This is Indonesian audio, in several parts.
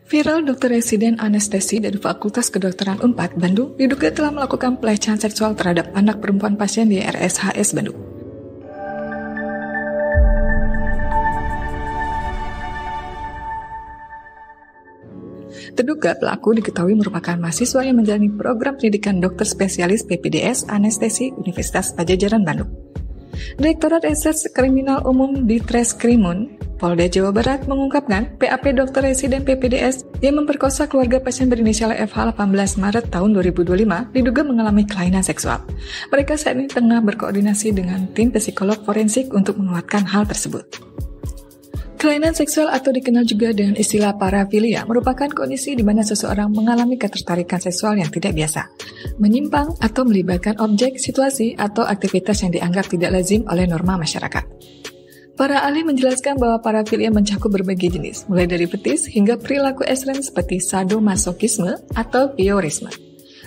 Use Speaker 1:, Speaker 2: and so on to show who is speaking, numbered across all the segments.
Speaker 1: Viral dokter residen anestesi dari Fakultas Kedokteran Unpad, Bandung diduga telah melakukan pelecehan seksual terhadap anak perempuan pasien di RSHS Bandung. Terduga pelaku diketahui merupakan mahasiswa yang menjalani program pendidikan dokter spesialis PPDS Anestesi Universitas Padjadjaran Bandung. Direktorat Reserse Kriminal Umum di Treskrimun, Polda Jawa Barat mengungkapkan PAP dokter residen PPDS yang memperkosa keluarga pasien berinisial FH 18 Maret tahun 2025 diduga mengalami kelainan seksual. Mereka saat ini tengah berkoordinasi dengan tim psikolog forensik untuk menguatkan hal tersebut. Kelainan seksual atau dikenal juga dengan istilah parafilia merupakan kondisi di mana seseorang mengalami ketertarikan seksual yang tidak biasa, menyimpang atau melibatkan objek, situasi, atau aktivitas yang dianggap tidak lazim oleh norma masyarakat. Para ahli menjelaskan bahwa parafilia mencakup berbagai jenis, mulai dari fetis hingga perilaku ekstrem seperti sadomasokisme atau voyeurisme.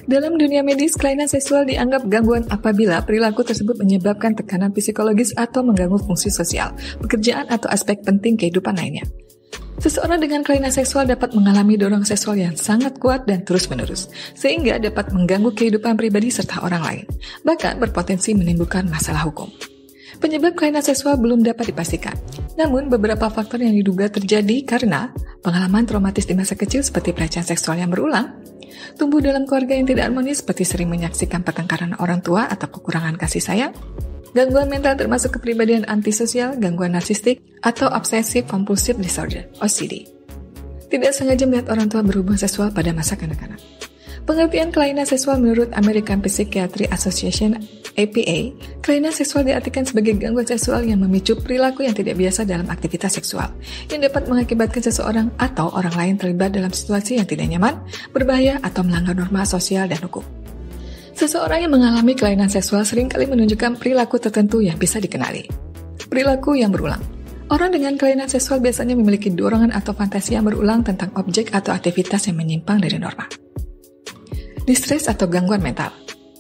Speaker 1: Dalam dunia medis, kelainan seksual dianggap gangguan apabila perilaku tersebut menyebabkan tekanan psikologis atau mengganggu fungsi sosial, pekerjaan atau aspek penting kehidupan lainnya. Seseorang dengan kelainan seksual dapat mengalami dorongan seksual yang sangat kuat dan terus-menerus, sehingga dapat mengganggu kehidupan pribadi serta orang lain, bahkan berpotensi menimbulkan masalah hukum. Penyebab kelainan seksual belum dapat dipastikan, namun beberapa faktor yang diduga terjadi karena pengalaman traumatis di masa kecil seperti pelecehan seksual yang berulang, tumbuh dalam keluarga yang tidak harmonis seperti sering menyaksikan pertengkaran orang tua atau kekurangan kasih sayang, gangguan mental termasuk kepribadian antisosial, gangguan narsistik, atau obsessive compulsive disorder (OCD). Tidak sengaja melihat orang tua berhubungan seksual pada masa kanak-kanak. Pengertian kelainan seksual menurut American Psychiatry Association (APA), kelainan seksual diartikan sebagai gangguan seksual yang memicu perilaku yang tidak biasa dalam aktivitas seksual, yang dapat mengakibatkan seseorang atau orang lain terlibat dalam situasi yang tidak nyaman, berbahaya, atau melanggar norma sosial dan hukum. Seseorang yang mengalami kelainan seksual seringkali menunjukkan perilaku tertentu yang bisa dikenali. Perilaku yang berulang. Orang dengan kelainan seksual biasanya memiliki dorongan atau fantasi yang berulang tentang objek atau aktivitas yang menyimpang dari norma. Distres atau gangguan mental.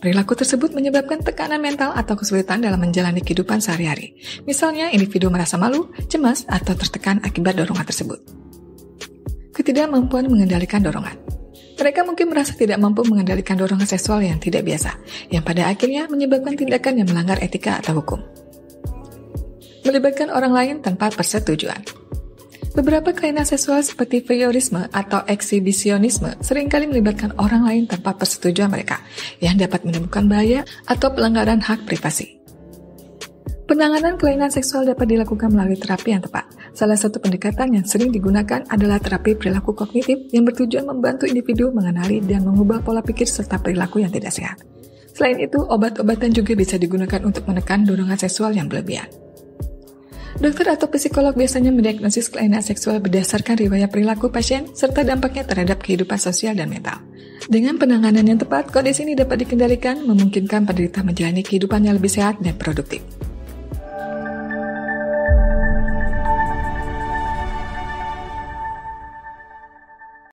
Speaker 1: Perilaku tersebut menyebabkan tekanan mental atau kesulitan dalam menjalani kehidupan sehari-hari. Misalnya, individu merasa malu, cemas, atau tertekan akibat dorongan tersebut. Ketidakmampuan mengendalikan dorongan. Mereka mungkin merasa tidak mampu mengendalikan dorongan seksual yang tidak biasa, yang pada akhirnya menyebabkan tindakan yang melanggar etika atau hukum. Melibatkan orang lain tanpa persetujuan. Beberapa kelainan seksual seperti voyeurisme atau eksibisionisme seringkali melibatkan orang lain tanpa persetujuan mereka, yang dapat menimbulkan bahaya atau pelanggaran hak privasi. Penanganan kelainan seksual dapat dilakukan melalui terapi yang tepat. Salah satu pendekatan yang sering digunakan adalah terapi perilaku kognitif yang bertujuan membantu individu mengenali dan mengubah pola pikir serta perilaku yang tidak sehat. Selain itu, obat-obatan juga bisa digunakan untuk menekan dorongan seksual yang berlebihan. Dokter atau psikolog biasanya mendiagnosis kelainan seksual berdasarkan riwayat perilaku pasien serta dampaknya terhadap kehidupan sosial dan mental. Dengan penanganan yang tepat, kondisi ini dapat dikendalikan, memungkinkan penderita menjalani kehidupan yang lebih sehat dan produktif.